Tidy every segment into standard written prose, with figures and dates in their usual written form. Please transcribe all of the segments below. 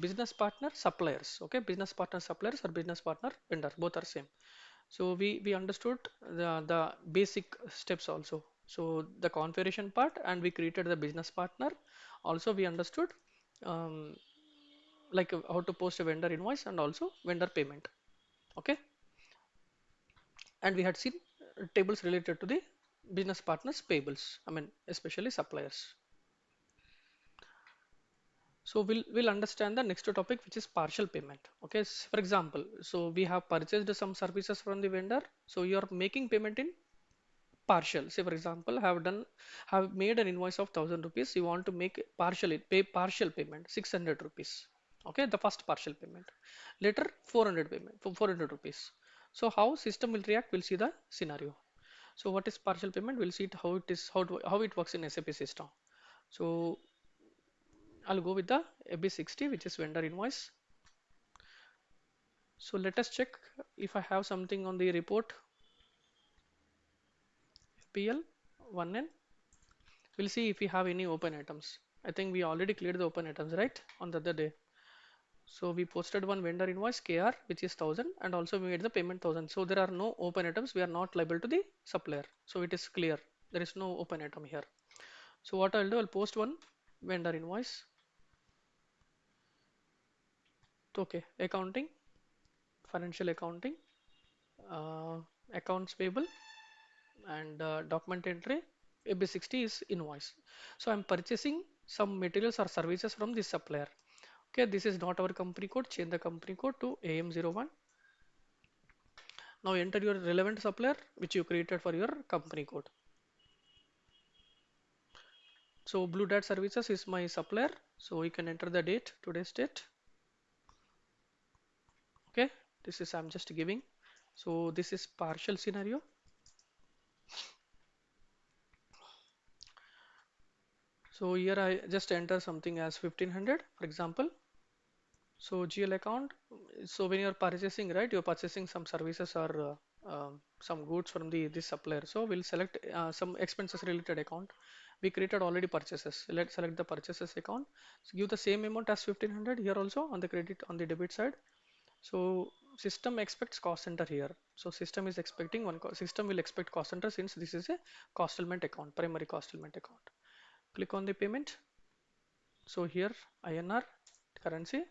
business partner suppliers. Okay, business partner suppliers or business partner vendor, both are same. So we understood the basic steps also. So the configuration part, and we created the business partner. Also we understood um, like how to post a vendor invoice and also vendor payment. Okay, and we had seen tables related to the business partners payables, I mean especially suppliers. So we'll understand the next topic, which is partial payment. Okay, for example, so we have purchased some services from the vendor, so you are making payment in partial. Say for example, have made an invoice of 1,000 rupees, you want to make partial payment 600 rupees. Okay, the first partial payment. Later 400 payment for 400 rupees. So how system will react, we'll see the scenario. So what is partial payment, we'll see it how it is, how it works in SAP system. So I'll go with the AB60, which is vendor invoice. So let us check if I have something on the report PL 1N. We'll see if we have any open items. I think we already cleared the open items, right, on the other day. So we posted one vendor invoice KR, which is 1,000, and also we made the payment 1,000. So there are no open items. We are not liable to the supplier. So it is clear. There is no open item here. So what I'll do, I'll post one vendor invoice. Okay, accounting, financial accounting, uh, accounts payable, and document entry. AB60 is invoice. So I'm purchasing some materials or services from this supplier. Okay, this is not our company code. Change the company code to AM01. Now enter your relevant supplier which you created for your company code. So Blue Dart Services is my supplier. So you can enter the date, today's date. Okay, this is I'm just giving. So this is partial scenario. So here I just enter something as 1500, for example. So GL account. So when you're purchasing, right, you're purchasing some services or some goods from the this supplier. So we'll select some expenses related account. We created already purchases. Let's select the purchases account. So give the same amount as 1500 here also on the credit, on the debit side. So system expects cost center here. So system is expecting system will expect cost center, since this is a cost element account, primary cost element account. Click on the payment. So here INR currency.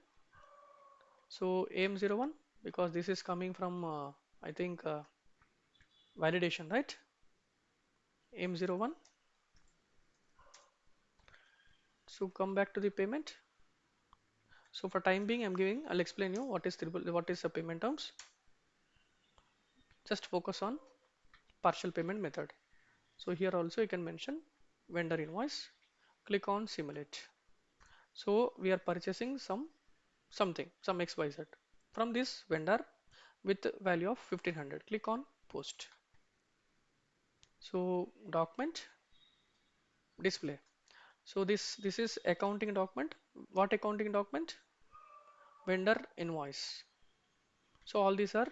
So AM01, because this is coming from I think validation, right? AM01. So come back to the payment. So for time being, I'll explain you what is the payment terms. Just focus on partial payment method. So here also you can mention vendor invoice. Click on simulate. So we are purchasing some XYZ from this vendor with value of 1500. Click on post. So document display. So this is accounting document. What accounting document? Vendor invoice. So all these are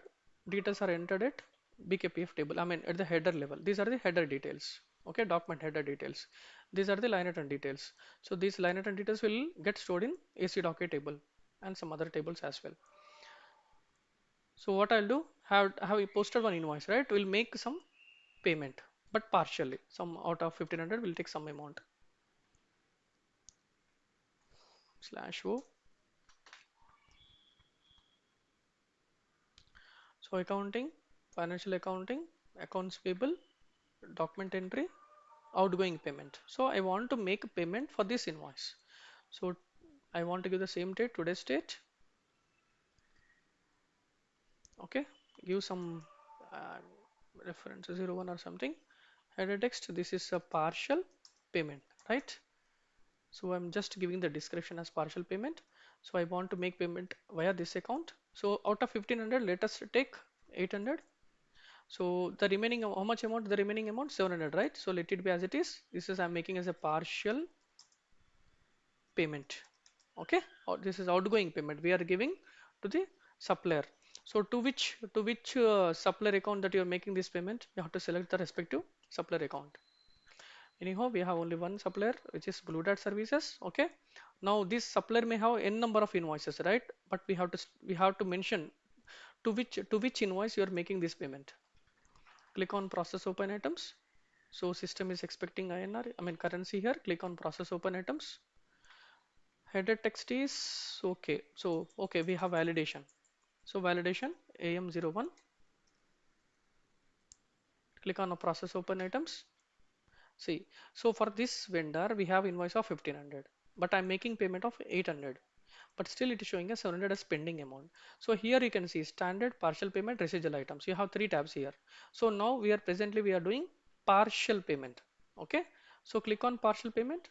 details are entered at BKPF table. I mean at the header level. These are the header details. Okay, document header details. These are the line item details. So these line item details will get stored in AC docket table and some other tables as well. So what I'll do, have we posted one invoice, right? We'll make some payment, but partially. Some out of 1500 will take some amount. Slash O. So accounting, financial accounting, accounts payable, document entry, outgoing payment. So I want to make a payment for this invoice. So I want to give the same date, today's date. Okay, give some reference 01 or something. Header text. This is a partial payment, right? So I'm just giving the description as partial payment. So I want to make payment via this account. So out of 1500, let us take 800. So the remaining, how much amount? The remaining amount 700, right? So let it be as it is. This is I'm making as a partial payment. Okay, or this is outgoing payment we are giving to the supplier. So to which supplier account that you are making this payment, you have to select the respective supplier account. Anyhow, we have only one supplier, which is Blue Dart Services. Okay, Now this supplier may have n number of invoices, right? But we have to mention to which invoice you are making this payment. Click on process open items. So system is expecting INR, I mean currency here. Click on process open items. Header text is okay. So okay, we have validation. So validation AM01. Click on a process open items. See, so for this vendor we have invoice of 1500, but I'm making payment of 800. But still it is showing us 700 as pending amount. So here you can see standard, partial payment, residual items. You have three tabs here. So now we are doing partial payment. Okay. So click on partial payment.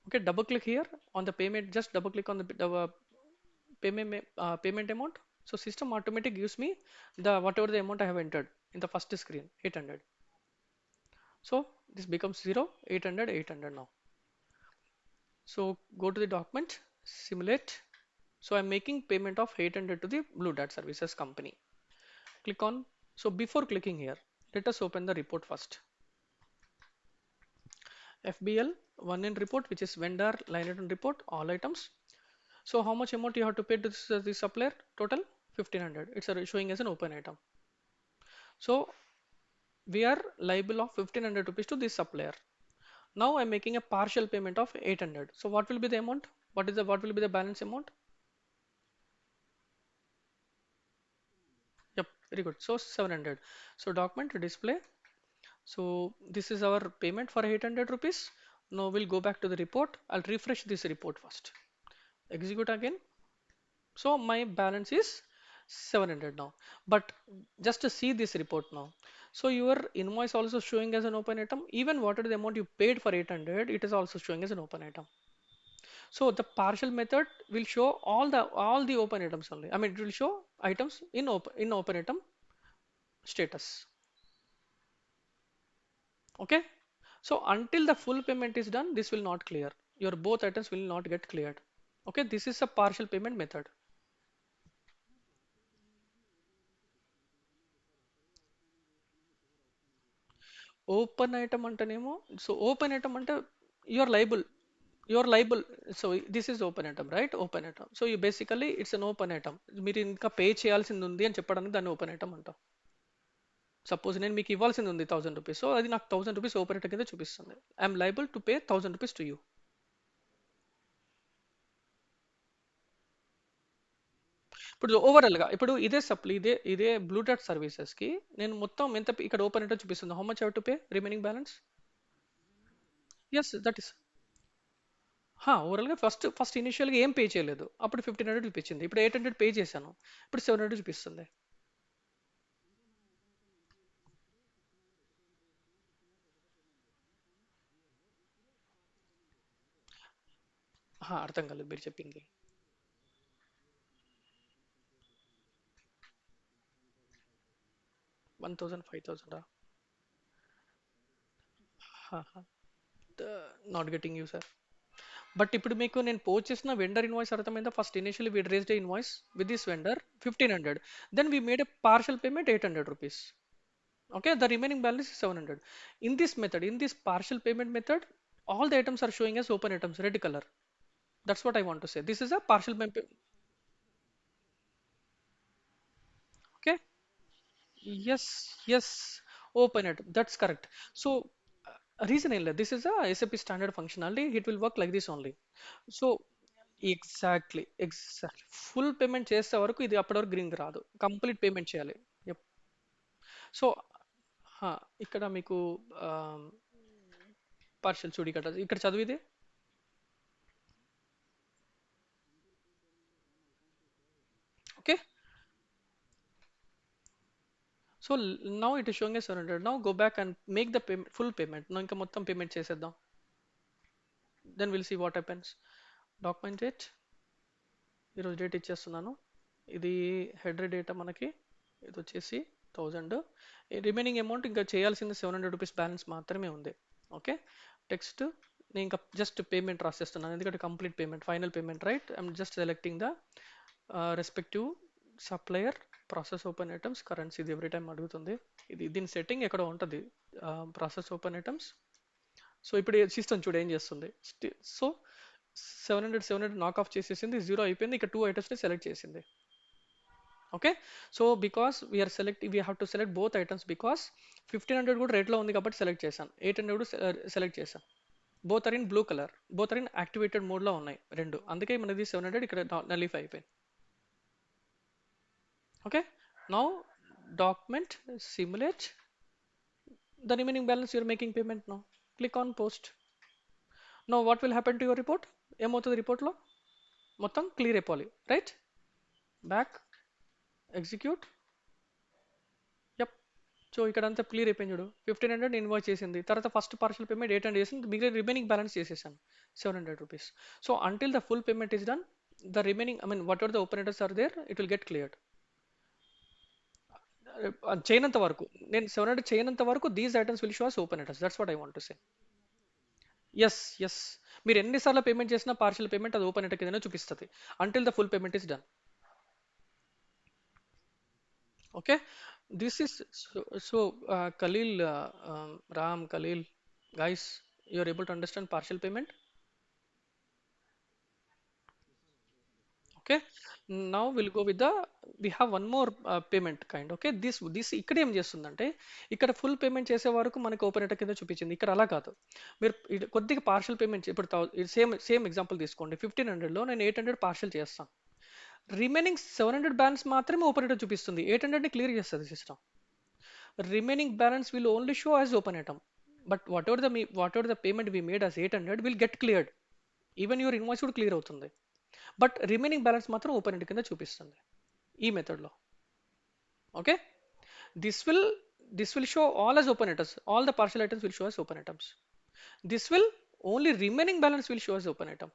Okay. Double click here on the payment. Just double click on the payment amount. So system automatic gives me the whatever the amount I have entered in the first screen 800. So this becomes 0, 800, 800 now. So go to the document, simulate. So I'm making payment of 800 to the Blue Dart Services company. Click on, so before clicking here, let us open the report first. FBL, one in report, which is vendor line item report, all items. So how much amount you have to pay to this supplier? Total 1500. It's showing as an open item. So we are liable of 1500 rupees to this supplier. Now I'm making a partial payment of 800. So what will be the amount? What will be the balance amount? Yep, very good. So 700. So document display. So this is our payment for 800 rupees. Now we'll go back to the report. I'll refresh this report first. Execute again. So my balance is 700 now. But just to see this report now. So your invoice also showing as an open item. Even whatever the amount you paid for 800, it is also showing as an open item. So the partial method will show all the open items only. I mean, it will show items in open item status. Okay. So until the full payment is done, this will not clear. Your both items will not get cleared. Okay. This is a partial payment method. Open item అంటేనేమో so open item అంటే you're liable. You're liable. So this is open item, right? Open item. So you basically it's an open item. మీరు ఇంకా pay చేయాల్సింది ఉంది అని చెప్పడానికి దాన్ని open item అంటాం. సపోజ్ నేను మీకు ఇవ్వాల్సింది ఉంది 1000 రూపీస్. సో అది నాకు 1000 రూపీస్ ఓపెన్ ఐటమ్ కింద చూపిస్తుంది. I'm liable to pay 1000 rupees to you. ఇప్పుడు ఓవరాల్ గా ఇప్పుడు ఇదే సప్లై ఇదే బ్లూ డాట్ సర్వీసెస్ కి నేను మొత్తం ఎంత ఇక్కడ ఓపెన్ ఏంటో చూపిస్తుంది. How much have to pay remaining balance. Yes that is overall గా ఫస్ట్ ఇనిషియల్ గా ఏం పే చేయలేదు. అప్పుడు 1500 చూపించింది. ఇప్పుడు 800 పే చేశాను. ఇప్పుడు 700 చూపిస్తుంది. అర్థం కాలేదు మీరు చెప్పింది. 1000 5000 not getting you sir. But ఇప్పుడు మీకు నేను పోస్ట్ చేసిన వెండర్ ఇన్వాయిస్ అర్థమైందా? First initially we raised invoice with this vendor 1500. Then we made a partial payment 800 rupees. Okay, the remaining balance is 700. In this method, in this partial payment method, all the items are showing as open items, red color. That's what I want to say. This is a partial payment. Okay. Yes, yes, open it. That's correct. So, reason is this is a SAP standard functionality. It will work like this only. So, exactly. Full payment చేసే వరకు ఇది అప్పటి వరకు green రాదు. Complete payment చేయాలి. Yep. So ఇక్కడ మీకు partial చూడు ఇక్కడ చదివిదే. Okay. So now it is showing as 700. Now go back and make the payment, full payment. Now ఇంకా మొత్తం పేమెంట్ చేసేద్దాం. Then we'll see what happens. Document date ఈరోజు డేట్ ఇచ్చేస్తున్నాను. ఇది హెడర్ డేటా మనకి ఇది వచ్చేసి 1000. రిమైనింగ్ అమౌంట్ ఇంకా చేయాల్సింది 700 రూపీస్ బ్యాలెన్స్ మాత్రమే ఉంది. ఓకే. టెక్స్ట్ నేను ఇంకా జస్ట్ పేమెంట్ రాసేస్తున్నాను ఎందుకంటే complete payment final payment right. I'm just selecting the respective supplier process open items currency. ఇది ఎవ్రీ టైం అడుగుతుంది. దీని సెట్టింగ్ ఎక్కడ ఉంటుంది ప్రాసెస్ ఓపెన్ ఐటమ్స్. సో ఇప్పుడు సిస్టమ్ చూడు ఏం చేస్తుంది. సో 700 నాక్ ఆఫ్ చేసేసింది, జీరో అయిపోయింది. ఇక టూ ఐటమ్స్ ని సెలెక్ట్ చేసింది. Okay. So because we're select we have to select both items, because 1500 కూడా రేట్లో ఉంది కాబట్టి సెలెక్ట్ చేశాను, 800 సెలెక్ట్ చేశాను. Both are in blue colour, both are in activated మోడ్లో ఉన్నాయి రెండు, అందుకే మనది 700 ఇక్కడ నలిఫై అయిపోయింది. Okay. Now document simulate the remaining balance you're making payment now. Click on post. Now what will happen to your report? ఏమవుతుంది రిపోర్ట్లో? మొత్తం క్లియర్ అయిపోవాలి, right? Back execute. Yup. So ఇక్కడ అంతా క్లియర్ అయిపోయింది చూడు. 1500 ఇన్వాయిస్ చేసింది, తర్వాత ఫస్ట్ పార్షల్ పేమెంట్ 800 చేసింది, మిగిలిన రిమైనింగ్ బ్యాలెన్స్ చేసేసాను 700 rupees. So until the full payment is done, the remaining I mean whatever the open items are there, it will get cleared. చేయనంత వరకు, నేను 700 చేయనంత వరకు these items will show as open items. That's what I want to say. Yes yes. మీరు ఎన్నిసార్లు payment చేసినా partial payment అది open ఎట కింద చూపిస్తుంది until the full payment is done. Okay. This is so Khalil, Ram, Khalil, guys, you are able to understand partial payment? Okay. Now we'll go with the, we have one more payment kind. Okay, this ఇక్కడ ఏం చేస్తుందంటే, ఇక్కడ full payment చేసే వరకు మనకి open ఎట కింద చూపించింది, ఇక్కడ అలా కాదు. మీరు కొద్దిగా పార్షల్ పేమెంట్ ఇప్పుడు సేమ్ సేమ్ ఎగ్జాంపుల్ తీసుకోండి. 1500లో నేను 800 పార్షల్ చేస్తాను, రిమైనింగ్ 700 బ్యాలెన్స్ మాత్రమే ఓపెన్ ఐటమ్ చూపిస్తుంది, 800ని క్లియర్ చేస్తుంది system. Remaining balance will only show as open item, but whatever the payment we made as 800 will get cleared, even your invoice కూడా clear అవుతుంది, బట్ రిమైనింగ్ బ్యాలెన్స్ మాత్రం open item కింద చూపిస్తుంది ఈ మెథడ్లో. Okay. This will this will show all as open items, all the partial items will show as open items. This will only remaining balance will show as open item.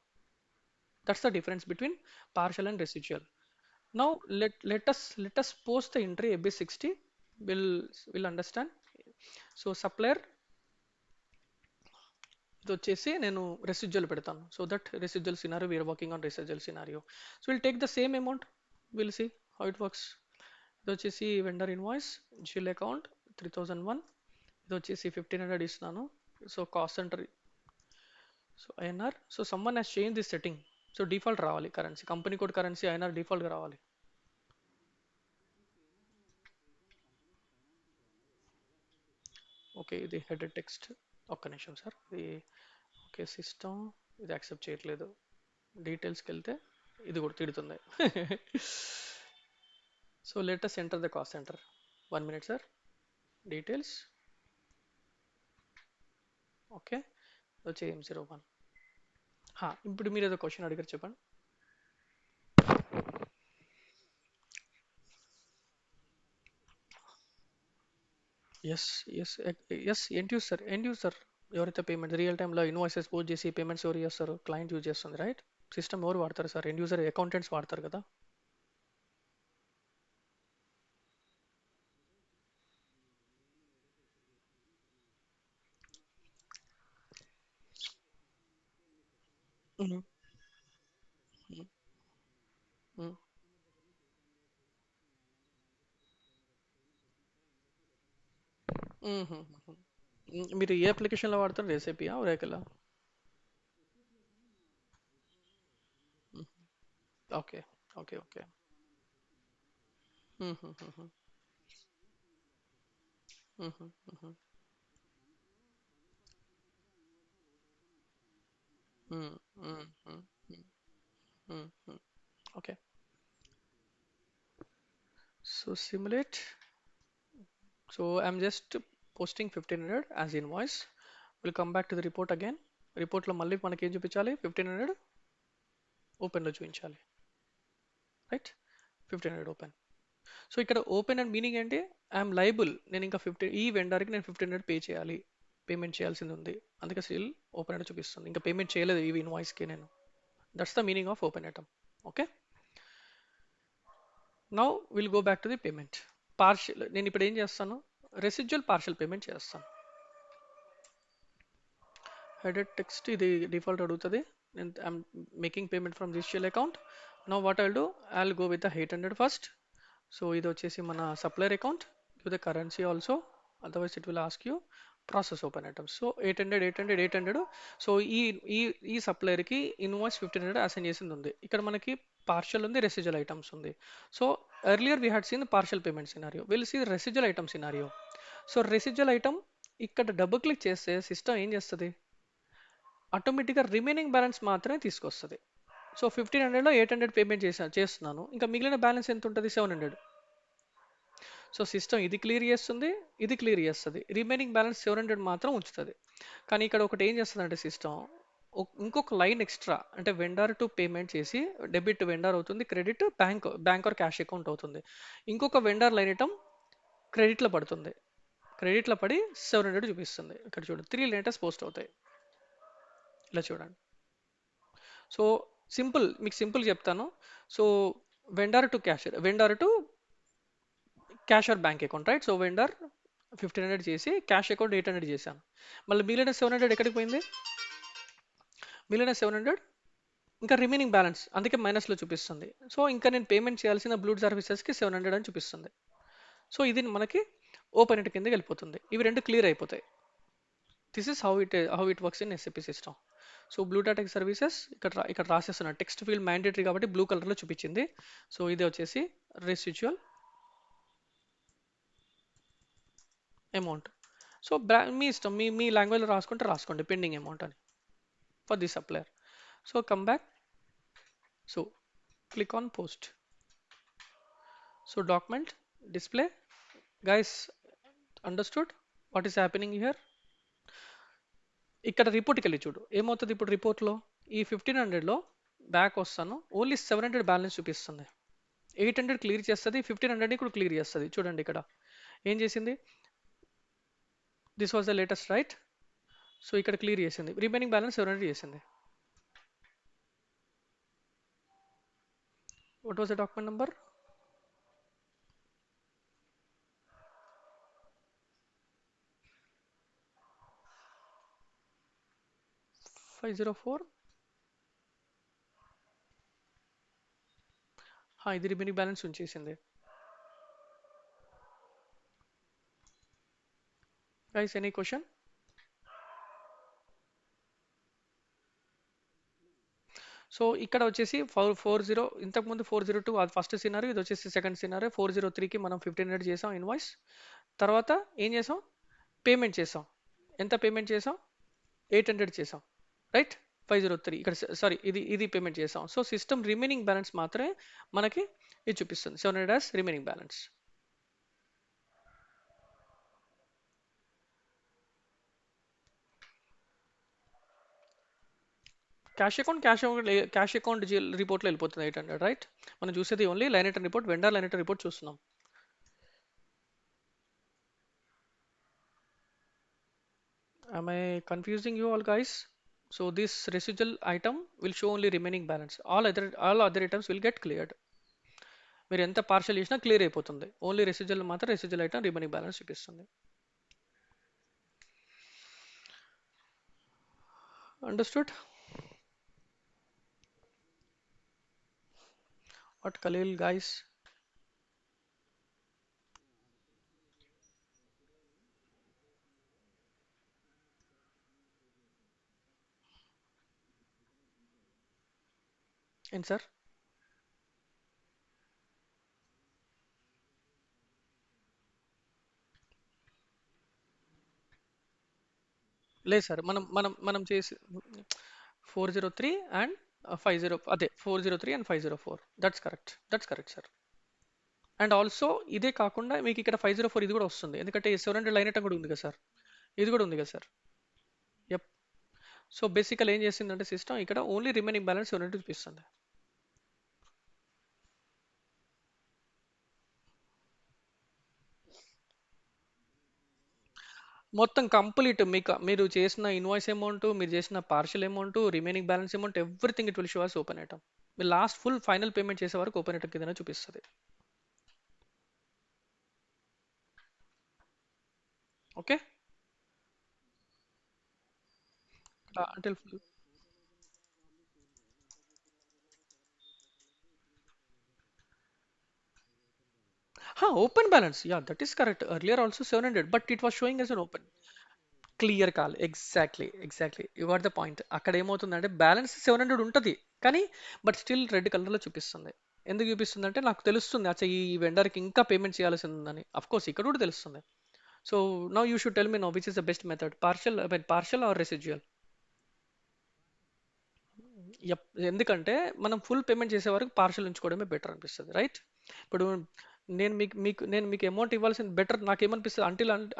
That's the difference between partial and residual. Now let us post the entry AB60. Will understand. So supplier ఇది వచ్చేసి నేను residual పెడతాను, so that residual scenario we're working on residual scenario. So will take the same amount, will see how it works. ఇది వచ్చేసి vendor invoice జిల్ account 3001, ఇది వచ్చేసి 1500 ఇస్తున్నాను. So cost centre, so INR. So someone has change this setting, so default రావాలి currency, company code currency INR డిఫాల్ట్గా రావాలి. Okay, ఇది హెడర్ టెక్స్ట్, ఒక్క నిమిషం సార్. ఇది ఓకే సిస్టమ్, ఇది యాక్సెప్ట్ చేయట్లేదు. డీటెయిల్స్కి వెళ్తే ఇది కూడా తిడుతుంది. So let us enter the cost center. 1 minute sir. Details okay, వచ్చే M01. ఇప్పుడు మీరు ఏదో క్వశ్చన్ అడిగారు, చెప్పండి. Yes yes yes. End user ఎవరైతే పేమెంట్ రియల్ టైంలో ఇన్వాయిసెస్ పోస్ట్ చేసి పేమెంట్స్ ఎవరు చేస్తారు, క్లయింట్ యూజ్ చేస్తుంది, రైట్? సిస్టమ్ ఎవరు వాడతారు సార్? ఎండ్ యూజర్ అకౌంటెంట్స్ వాడతారు కదా. మ్మ్. మ్మ్. మ్మ్. మ్మ్. మీరు ఏ అప్లికేషన్లో వాడతారు, రెసిపీయా ఒరేకలా? Okay okay okay. Okay. So simulate. So I'm just posting 1500 as invoice. We'll come back to the report again. Report లో మళ్ళీ మనకి ఏం చూపించాలి, 1500 ఓపెన్ లో చూపించాలి, రైట్? 1500 ఓపెన్. సో ఇక్కడ ఓపెన్ అండ్ మీనింగ్ ఏంటి, ఐఎమ్ లైబుల్, నేను ఇంకా 15 ఈ వెండర్కి నేను 1500 పే చేయాలి, పేమెంట్ చేయాల్సింది ఉంది, అందుకే స్టిల్ ఓపెన్ అంటే చూపిస్తుంది, ఇంకా పేమెంట్ చేయలేదు ఈ ఇన్వాయిస్కి నేను. That's the meaning of open item. Okay. Now will go back to the payment. Partial, నేను ఇప్పుడు ఏం చేస్తాను, రెసిడ్యువల్ పార్షియల్ పేమెంట్ చేస్తాను. హెడెడ్ టెక్స్ట్ ఇది డిఫాల్ట్ అడుగుతుంది, నేను I'm making payment from residual account. Now what I'll do, I will go with the 800 first. So ఇది వచ్చేసి మన supplier account, give the currency also, otherwise it will ask you process open items. So 800, 800, 800. So ఈ ఈ ఈ సప్లయర్కి invoice 1500 assign చేసింది ఉంది. ఇక్కడ మనకి పార్షల్ ఉంది, రెసిజువల్ ఐటమ్స్ ఉంది. So earlier we had seen partial payment scenario, will see residual item scenario. So residual item ఇక్కడ డబుల్ క్లిక్ చేస్తే సిస్టమ్ ఏం చేస్తుంది, ఆటోమేటిక్గా రిమైనింగ్ బ్యాలెన్స్ మాత్రమే తీసుకొస్తుంది. సో 1500లో 800 పేమెంట్ చేస్తున్నాను, ఇంకా మిగిలిన బ్యాలెన్స్ ఎంత ఉంటుంది, 700. సో సిస్టమ్ ఇది క్లియర్ చేస్తుంది, ఇది క్లియర్ చేస్తుంది, రిమైనింగ్ బ్యాలెన్స్ 700 మాత్రం ఉంచుతుంది. కానీ ఇక్కడ ఒకటి ఏం చేస్తుందంటే సిస్టమ్ ఇంకొక లైన్ ఎక్స్ట్రా, అంటే వెండర్ టు పేమెంట్ చేసి డెబిట్ వెండర్ అవుతుంది, credit bank or cash account అవుతుంది. ఇంకొక వెండర్ లైన్ ఐటమ్ క్రెడిట్లో పడుతుంది, క్రెడిట్లో పడి 700 చూపిస్తుంది. ఇక్కడ చూడండి 3 లెటర్స్ పోస్ట్ అవుతాయి, ఇలా చూడండి. సో సింపుల్, మీకు సింపుల్ చెప్తాను. So vendor to cashier, vendor to cash or bank account, right. So vendor 1500 చేసి క్యాష్ అకౌంట్ 800 చేశాను. మళ్ళీ మిగిలిన 700 ఎక్కడికి పోయింది, మిగిలిన 700 ఇంకా రిమైనింగ్ బ్యాలెన్స్, అందుకే మైనస్లో చూపిస్తుంది. సో ఇంకా నేను పేమెంట్ చేయాల్సిన బ్లూ సర్వీసెస్కి 700 అని చూపిస్తుంది. సో ఇది మనకి ఓపెన్ ఇట్ కిందకి వెళ్ళిపోతుంది. ఇవి రెండు క్లియర్ అయిపోతాయి. This is how it works in SAP system. So blue data services ఇక్కడ రాసేస్తున్నాను, టెక్స్ట్ ఫీల్డ్ మ్యాండేటరీ కాబట్టి బ్లూ కలర్లో చూపించింది. సో ఇది వచ్చేసి రెసిడ్యువల్ అమౌంట్. సో మీ ఇష్టం, మీ లాంగ్వేజ్లో రాసుకుంటే రాసుకోండి పెండింగ్ అమౌంట్ అని for the supplier. So come back, so click on post. So document display, guys understood what is happening here. ఇక్కడ రిపోర్ట్కి వెళ్ళి చూడు ఏమవుతుంది. ఇప్పుడు రిపోర్ట్లో ఈ 1500లో బ్యాక్ వస్తాను, ఓన్లీ 700 బ్యాలెన్స్ చూపిస్తుంది. 800 క్లియర్ చేస్తుంది, 1500 కూడా క్లియర్ చేస్తుంది. చూడండి ఇక్కడ ఏం చేసింది, this was the latest, right. So ఇక్కడ క్లియర్ చేసింది, రిమైనింగ్ బ్యాలెన్స్ 700 చేసింది. What was the document number, 504. ఇది రిమైనింగ్ బ్యాలెన్స్ ఉంచేసింది. Guys any question. సో ఇక్కడ వచ్చేసి 40, ఇంతకుముందు 402 అది ఫస్ట్ సినారీ, ఇది వచ్చేసి సెకండ్ సినారీ. 403కి మనం 1500 చేసాం ఇన్వాయిస్. తర్వాత ఏం చేసాం, పేమెంట్ చేసాం. ఎంత పేమెంట్ చేసాం, 800 చేసాం, రైట్. 503 ఇక్కడ, సారీ ఇది పేమెంట్ చేసాం. సో సిస్టమ్ రిమైనింగ్ బ్యాలెన్స్ మాత్రమే మనకి ఇది చూపిస్తుంది, 700 as remaining balance. Cash account రిపోర్ట్లో వెళ్ళిపోతుంది 800, రైట్. మనం చూసేది only line item report, vendor line item report చూస్తున్నాం. Am I confusing you all, guys? So this residual item will show only remaining balance. All other items will get cleared. మీరు ఎంత partial చేసినా clear అయిపోతుంది, only residual మాత్రం residual item remaining balance చూపిస్తుంది. Understood what Khalil, guys? ఏం sir, లేదు sir, మనం మనం మనం చేసి 403 అండ్ 50, అదే 403 and 504, that's correct sir. And also ఇదే కాకుండా మీకు ఇక్కడ 504 ఇది కూడా వస్తుంది, ఎందుకంటే 700 లైన్ ఐటమ్ కూడా ఉంది కదా సార్, ఇది కూడా ఉంది కదా సార్. యప్. సో బేసికల్ ఏం చేసిందంటే సిస్టమ్ ఇక్కడ ఓన్లీ రిమైనింగ్ బ్యాలెన్స్ 700 చూపిస్తుంది. మొత్తం కంప్లీట్ మీరు చేసిన ఇన్వాయిస్ అమౌంట్, మీరు చేసిన partial amount, remaining balance amount, everything it will show as open item. మీరు లాస్ట్ ఫుల్ ఫైనల్ పేమెంట్ చేసే వరకు ఓపెన్ ఐటమ్ కింద చూపిస్తుంది. Okay, until full open balance. Yeah, that is correct. Earlier also 700, but it was showing as an open. Clear call, exactly you got the point. అక్కడ ఏమవుతుందంటే balance 700 ఉంటుంది, కానీ but still red కలర్లో చూపిస్తుంది. ఎందుకు చూపిస్తుంది అంటే నాకు తెలుస్తుంది అచ్చా ఈ వెండర్కి ఇంకా పేమెంట్ చేయాల్సి ఉందని. అఫ్ కోర్స్ ఇక్కడ కూడా తెలుస్తుంది. So now you should tell me now which is the best method, partial I mean partial or residual. Yup, ఎందుకంటే మనం ఫుల్ పేమెంట్ చేసే వరకు పార్షల్ ఉంచుకోవడమే బెటర్ అనిపిస్తుంది, రైట్? ఇప్పుడు నేను మీకు అమౌంట్ ఇవ్వాల్సింది బెటర్ నాకు ఏమనిపిస్తుంది,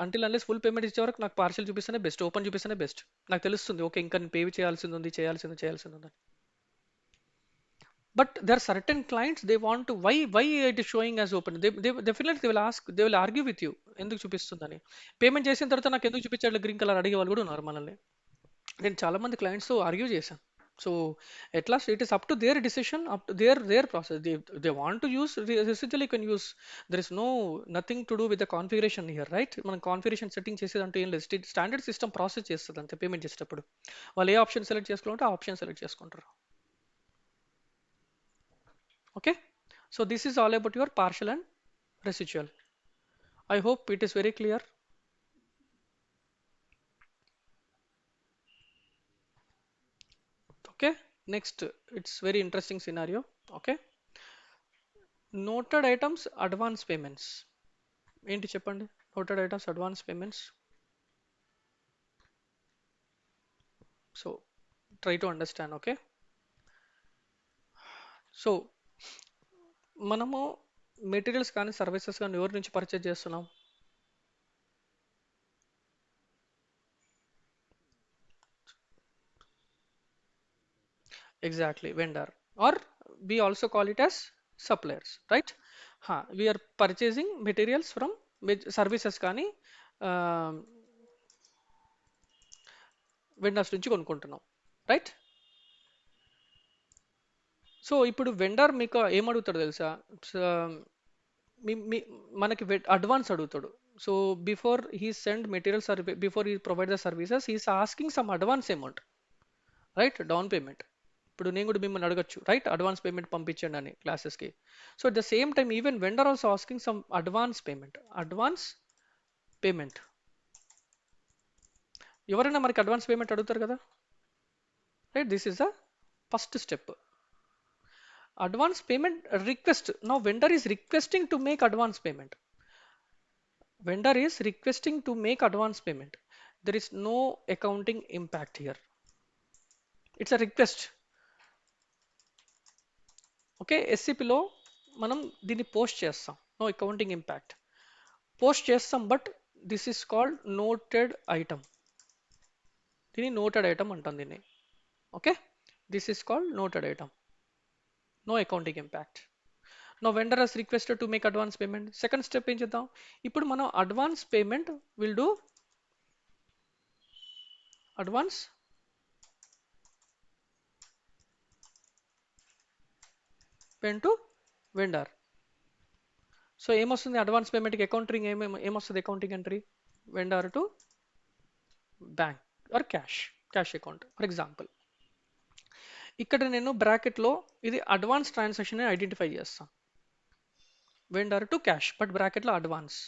అంటిల్ అన్లెస్ ఫుల్ పేమెంట్ ఇచ్చే వరకు నాకు పార్షల్ చూపిస్తేనే బెస్ట్, ఓపెన్ చూపిస్తేనే బెస్ట్. నాకు తెలుస్తుంది ఓకే ఇంకా నేను పే చేయాల్సింది ఉంది, చేయాల్సింది ఉంది. But there are certain clients they want to why it is showing as open. They definitely they will ask, they will argue with you ఎందుకు చూపిస్తుందని. పేమెంట్ చేసిన తర్వాత నాకు ఎందుకు చూపించాడు గ్రీన్ కలర్ అడిగే వాళ్ళు కూడా ఉన్నారు మనల్ని. నేను చాలా మంది clients తో ఆర్గ్యూ చేశాను. So at last it is up to their decision, up to their process. They want to use residual, you can use. There is nothing to do with the configuration here, right? మనం configuration setting చేసేదంటే ఏం లేదు, standard system process చేస్తుంది అంతే. Payment చేసేటప్పుడు వాళ్ళు ఏ option select చేసుకోవాలంటే ఆ option select చేసుకుంటారు. Okay, so this is all about your partial and residual. I hope it is very clear. Okay, next it's very interesting scenario. Okay, noted items advance payments ఏంటి చెప్పండి. noted items advance payments, so try to understand. Okay, so మనము materials కానీ services కానీ ఎవరి నుంచి purchase చేస్తున్నాం? Exactly, vendor, or we also call it as suppliers, right? We are purchasing materials from services కానీ vendors నుంచి కొనుక్కుంటున్నాం, రైట్? సో ఇప్పుడు vendor మీకు ఏమడుగుతాడు తెలుసా? మనకి అడ్వాన్స్ అడుగుతాడు. So before he send materials are before he provide the services he's asking some advance amount, right? Down payment. ఇప్పుడు నేను కూడా మిమ్మల్ని అడగచ్చు, రైట్? అడ్వాన్స్ పేమెంట్ పంపించండి అని క్లాసెస్కి. So at the same time even vendor also asking some advance payment. ఎవరైనా మనకి అడ్వాన్స్ పేమెంట్ అడుగుతారు కదా, right? This is the first step. Advance payment request. Now vendor is requesting to make advance payment. Vendor is requesting to make advance payment. There is no accounting impact here. It's a request. Okay, SCP లో మనం దీన్ని post చేస్తాం, no accounting impact. Post చేస్తాం, but this is called noted item. దీన్ని noted item అంటాం దీన్ని. Okay, this is called noted item, no accounting impact. Now vendor has requested to make advance payment. Second step ఏం చేద్దాం? ఇప్పుడు మనం advance payment will do advance payment to vendor. So ఏమొస్తుంది advance పేమెంట్కి? Accounting ఏమొస్తుంది? Accounting entry vendor to bank or cash account. For example ఇక్కడ నేను బ్రాకెట్లో ఇది అడ్వాన్స్ ట్రాన్సాక్షన్ ఐడెంటిఫై చేస్తాను, వెండర్ టు క్యాష్, బట్ బ్రాకెట్లో అడ్వాన్స్.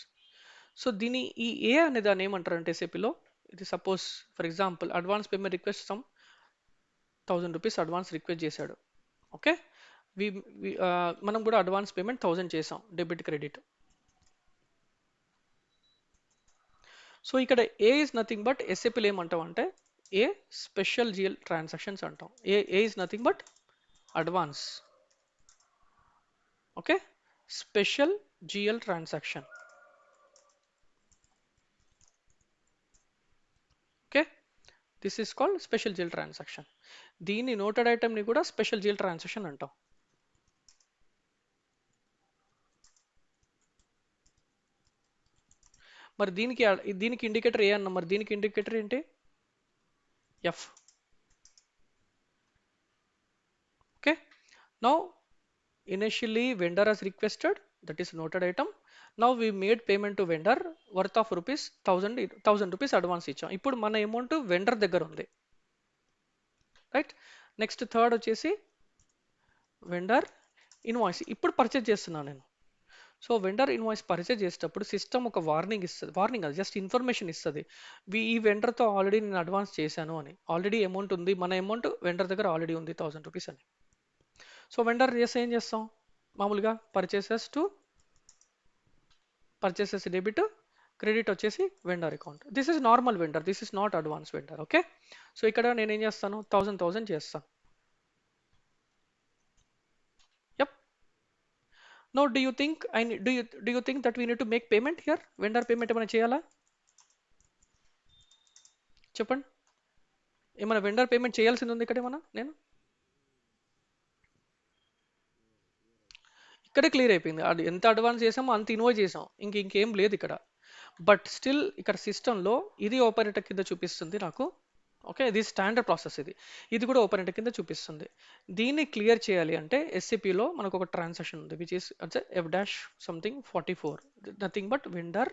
సో దీని ఈ ఏ అనే దాన్ని ఏమంటారంటే ఎస్ఏపిలో, ఇది suppose for example advance payment request some 1000 rupees advance request చేశాడు. ఓకే, మనం కూడా అడ్వాన్స్ పేమెంట్ 1000 చేసాం, డెబిట్ క్రెడిట్. సో ఇక్కడ ఏ ఇస్ నథింగ్ బట్ ఎస్ఏపిలో ఏమంటాం అంటే ఏ స్పెషల్ జిఎల్ ట్రాన్సాక్షన్స్ అంటాం. A is nothing but advance. Okay, special GL transaction. Okay, this is called special GL transaction. దీన్ని noted ఐటమ్ని కూడా స్పెషల్ జిఎల్ ట్రాన్సాక్షన్ అంటాం. మరి దీనికి ఇండికేటర్ ఏ అన్నాం, మరి దీనికి ఇండికేటర్ ఏంటి? F. Okay, now initially vendor has requested, that is noted item. Now we made payment to vendor worth of rupees 1000 rupees advance ఇచ్చాం. ఇప్పుడు మన అమౌంట్ వెండర్ దగ్గర ఉంది, రైట్? నెక్స్ట్ థర్డ్ వచ్చేసి వెండర్ ఇన్వాయిస్. ఇప్పుడు పర్చేజ్ చేస్తున్నాను నేను. సో వెండర్ ఇన్వాయిస్ పర్చేజ్ చేసేటప్పుడు సిస్టమ్ ఒక వార్నింగ్ ఇస్తుంది, వార్నింగ్ అది జస్ట్ ఇన్ఫర్మేషన్ ఇస్తుంది. ఈ వెండర్తో ఆల్రెడీ నేను అడ్వాన్స్ చేశాను అని, ఆల్రెడీ అమౌంట్ ఉంది, మన అమౌంట్ వెండర్ దగ్గర ఆల్రెడీ ఉంది 1000 రూపీస్ అని. సో వెండర్ చేస్తే ఏం చేస్తాం, మామూలుగా పర్చేసెస్ డెబిట్, క్రెడిట్ వచ్చేసి vendor account. This is normal vendor, this is not advance vendor. Okay, so ఇక్కడ నేను ఏం చేస్తాను, 1000 చేస్తాను. Yup. No do you think do you think that we need to make payment here? Vendor payment ఏమైనా చేయాలా చెప్పండి? ఏమైనా వెండర్ పేమెంట్ చేయాల్సింది ఉంది ఇక్కడ ఏమన్నా? నేను ఇక్కడే క్లియర్ అయిపోయింది, అది ఎంత అడ్వాన్స్ చేసామో అంత ఇన్వాయిస్ చేసాం, ఇంకేం లేదు ఇక్కడ. బట్ స్టిల్ ఇక్కడ సిస్టంలో ఇది ఆపరేటర్ కింద చూపిస్తుంది నాకు. ఓకే, ఇది స్టాండర్డ్ ప్రాసెస్, ఇది కూడా ఆపరేటర్ కింద చూపిస్తుంది. దీన్ని క్లియర్ చేయాలి అంటే ఎస్ఏపిలో మనకు ఒక ట్రాన్సాక్షన్ ఉంది which is F dash something 44, nothing but vendor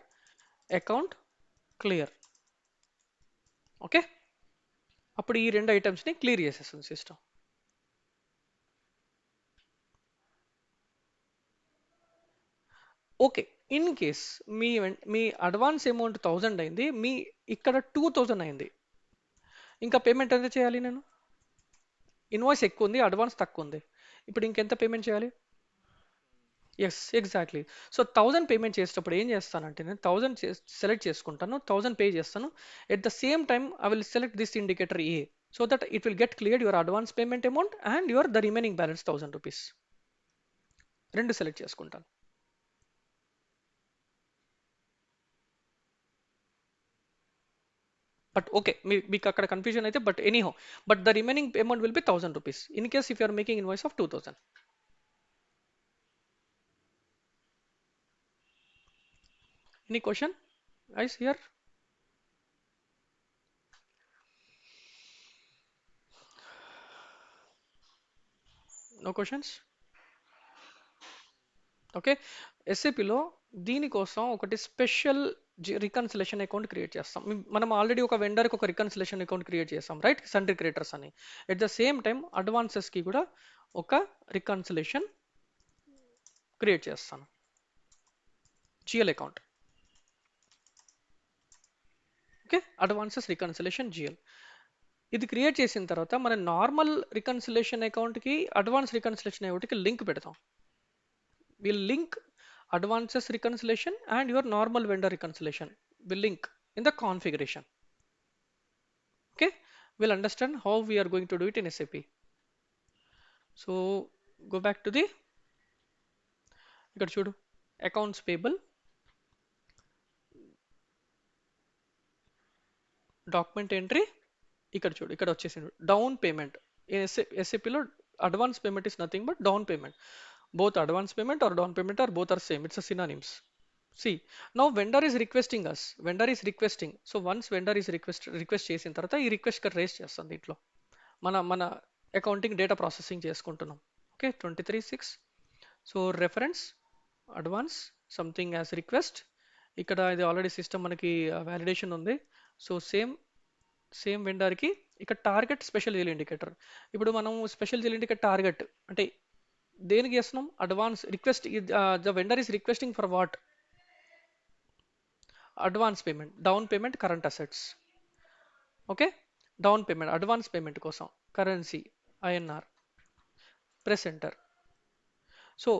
account clear. Okay, అప్పుడు ఈ రెండు ఐటమ్స్ని క్లియర్ చేసేస్తుంది system. Okay, in case me advance amount 1000 అయింది, మీ ఇక్కడ 2000 అయింది, ఇంకా పేమెంట్ ఎంత చేయాలి నేను? ఇన్వాయిస్ ఎక్కువ ఉంది, అడ్వాన్స్ తక్కువ ఉంది, ఇప్పుడు ఇంకెంత పేమెంట్ చేయాలి? Yes, exactly. సో 1000 పేమెంట్ చేసేటప్పుడు ఏం చేస్తానంటే నేను 1000 సెలెక్ట్ చేసుకుంటాను, 1000 పే చేస్తాను. At the same time I will select this indicator A, so that it will get clear your advance payment amount and your the remaining balance 1000 rupees. రెండు select చేసుకుంటాను. But okay, మీకు అక్కడ confusion అయితే, but anyhow, but the remaining amount will be 1000 rupees in case if you are making invoice of 2000. Any question guys here? No questions? Okay, ఎస్ఏపిలో దీనికోసం ఒకటి special reconciliation account create చేస్తాం. మనం already ఒక వెండర్కి ఒక రికన్సిలేషన్ అకౌంట్ క్రియేట్ చేస్తాం, right, sundry creditors అని. At the same time అడ్వాన్సెస్కి కూడా ఒక రికన్సిలేషన్ క్రియేట్ చేస్తాను, GL account. Okay, advances reconciliation GL. ఇది క్రియేట్ చేసిన తర్వాత మన నార్మల్ రికన్సిలేషన్ అకౌంట్కి అడ్వాన్స్ రికన్సిలేషన్ అకౌంట్కి లింక్ పెడతాం. We'll link advances reconciliation and your normal vendor reconciliation. We'll link in the configuration. Okay, we'll understand how we are going to do it in SAP. So go back to the ఇక్కడ చూడు accounts payable, document entry. ఇక్కడ చూడు, ఇక్కడ వచ్చేసింది down payment. SAP లో advance payment is nothing but down payment. Both advance payment or down payment or both are same, it's a synonyms. See, now vendor is requesting us, vendor is requesting. So once vendor is request చేసిన తర్వాత ఈ request raise చేస్తాం దీంట్లో, మన accounting data processing చేసుకుంటున్నాం. Okay, 23/6. So reference advance something as request. ఇక్కడ ఇది already system మనకి వ్యాలిడేషన్ ఉంది. సో సేమ్ వెండర్కి ఇక్కడ టార్గెట్ స్పెషల్ జీల్ ఇండికేటర్. ఇప్పుడు మనం స్పెషల్ జీల్ ఇండికేటర్ టార్గెట్ అంటే దేనికి చేస్తున్నాం? Advance request. The vendor is requesting for what? Advance payment, down payment, current assets. Okay, down payment advance payment కోసం currency INR, press enter. So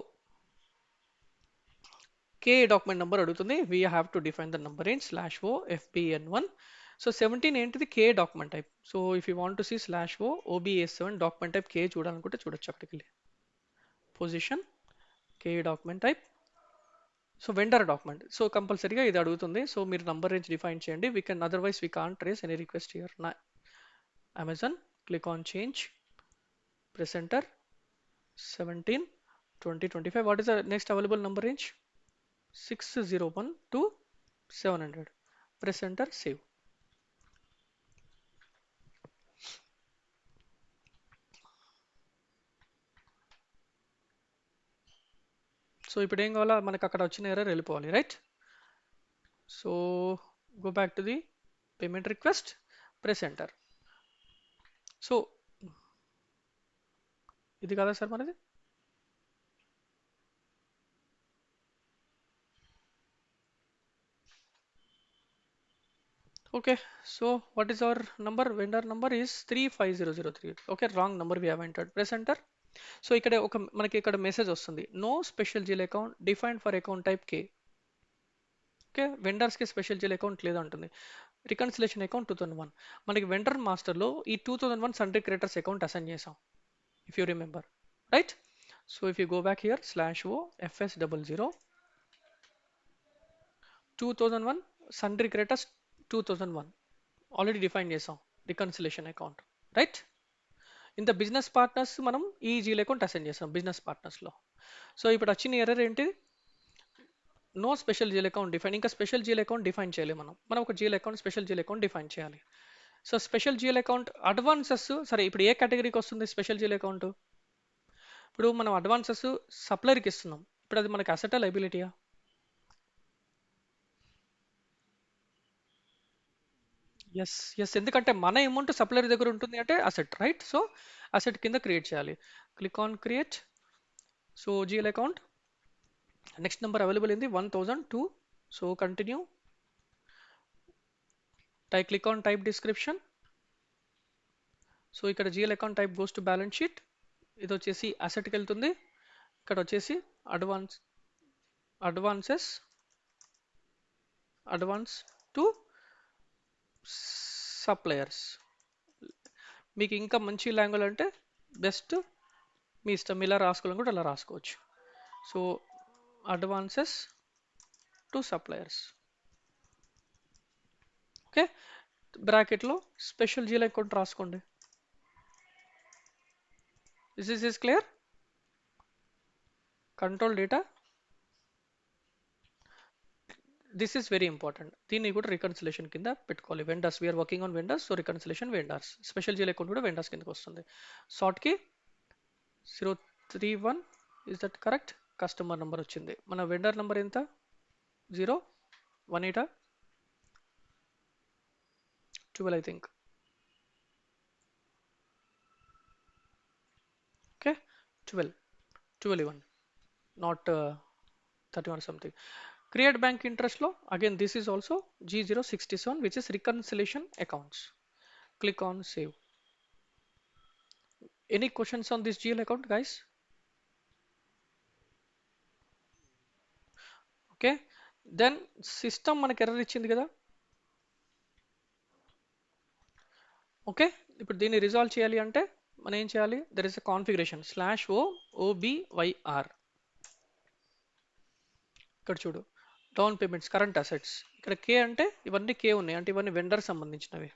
K document number అడుగుతుంది, we have to define the number in /o fbn1. So 17 ఏంటిది? K document type. So if you want to see /o obs7 document type K చూడాలనుకుంటే చూడొచ్చు అక్కడికి వెళ్ళి. Position K document type. So vendor document. So కంపల్సరీగా ఇది అడుగుతుంది. So మీరు number range define చేయండి. We can otherwise we can't trace any request here. Amazon, click on change, press enter. 17 20 25. What is the next available number range? 601 to 700. Press enter, save. So ఇప్పుడు ఏం కావాలా మనకు? అక్కడ వచ్చిన error వెళ్ళిపోవాలి, right? So go back to the payment request, press enter. So ఇది కదా sir మనది. Okay, so what is our number? Vendor number is 35003. Okay, wrong number we have entered. Press enter. So ఇక్కడ ఒక మనకి ఇక్కడ message వస్తుంది, no special GL account defined for account type K. Okay, vendors కి special GL account లేదు అంటుంది. Reconciliation account 2001. మనకి vendor master లో ఈ 2001 సన్డ్రీ క్రియేటర్స్ అకౌంట్ అసైన్ చేసాం, if you remember, right? So if you go back here /o fs00 2001 sundry creators 2001 already define చేసాం reconciliation account, right? ఇంత business partners మనం ఈ జీల్ అకౌంట్ అసైన్ చేసాం business partners లో. So ఇప్పుడు వచ్చిన error ఏంటి? No special GL account define. ఇంకా స్పెషల్ జీల్ అకౌంట్ డిఫైన్ చేయాలి మనం. మనం ఒక GL account special GL account define చేయాలి. So special GL account advances, సరే ఇప్పుడు ఏ కేటగిరీకి వస్తుంది స్పెషల్ జీల్ అకౌంట్? ఇప్పుడు మనం అడ్వాన్సెస్ సప్లైర్కి ఇస్తున్నాం, ఇప్పుడు అది మనకి అసెటా లైబిలిటీయా? ఎస్ ఎస్, ఎందుకంటే మన అమౌంట్ సప్లైర్ దగ్గర ఉంటుంది అంటే అసెట్, రైట్? సో అసెట్ కింద క్రియేట్ చేయాలి. Click on create. So GL account next number available ఇంది 1002. So continue. Click on type description. So ఇక్కడ GL account type goes to balance sheet. ఇది వచ్చేసి అసెట్కి వెళ్తుంది. ఇక్కడ వచ్చేసి అడ్వాన్సెస్ అడ్వాన్స్ టు సప్లయర్స్. మీకు ఇంకా మంచి లాంగ్వేజ్ అంటే బెస్ట్ మీ ఇష్టం, ఇలా రాసుకోవాలని కూడా అలా రాసుకోవచ్చు. So advances to suppliers. Okay, బ్రాకెట్లో స్పెషల్ జీఎల్ అకౌంట్ రాసుకోండి. This is clear. Control data, this is very important. దీన్ని కూడా రికన్సిలేషన్ కింద పెట్టుకోవాలి. Vendors, we're working on vendors, so reconciliation vendors. Special GL account కూడా వెండర్స్ కిందకి వస్తుంది. షార్ట్ కి 031, is that correct? Customer number వచ్చింది. మన వెండర్ నెంబర్ ఎంత? 018 12 I think. Okay, 12 not 31 or something. Create bank interest law. Again, this is also G067, which is reconciliation accounts. Click on save. Any questions on this GL account, guys? Okay, then system మనకి error ఇచ్చింది కదా. Okay, ఇప్పుడు దీన్ని resolve చేయాలి అంటే మనం ఏం చేయాలి? There is a configuration /o obyr. ఇక్కడ చూడు, డౌన్ పేమెంట్స్ కరెంట్ అసెట్స్. ఇక్కడ కే అంటే ఇవన్నీ కే ఉన్నాయి అంటే ఇవన్నీ వెండర్ సంబంధించినవి.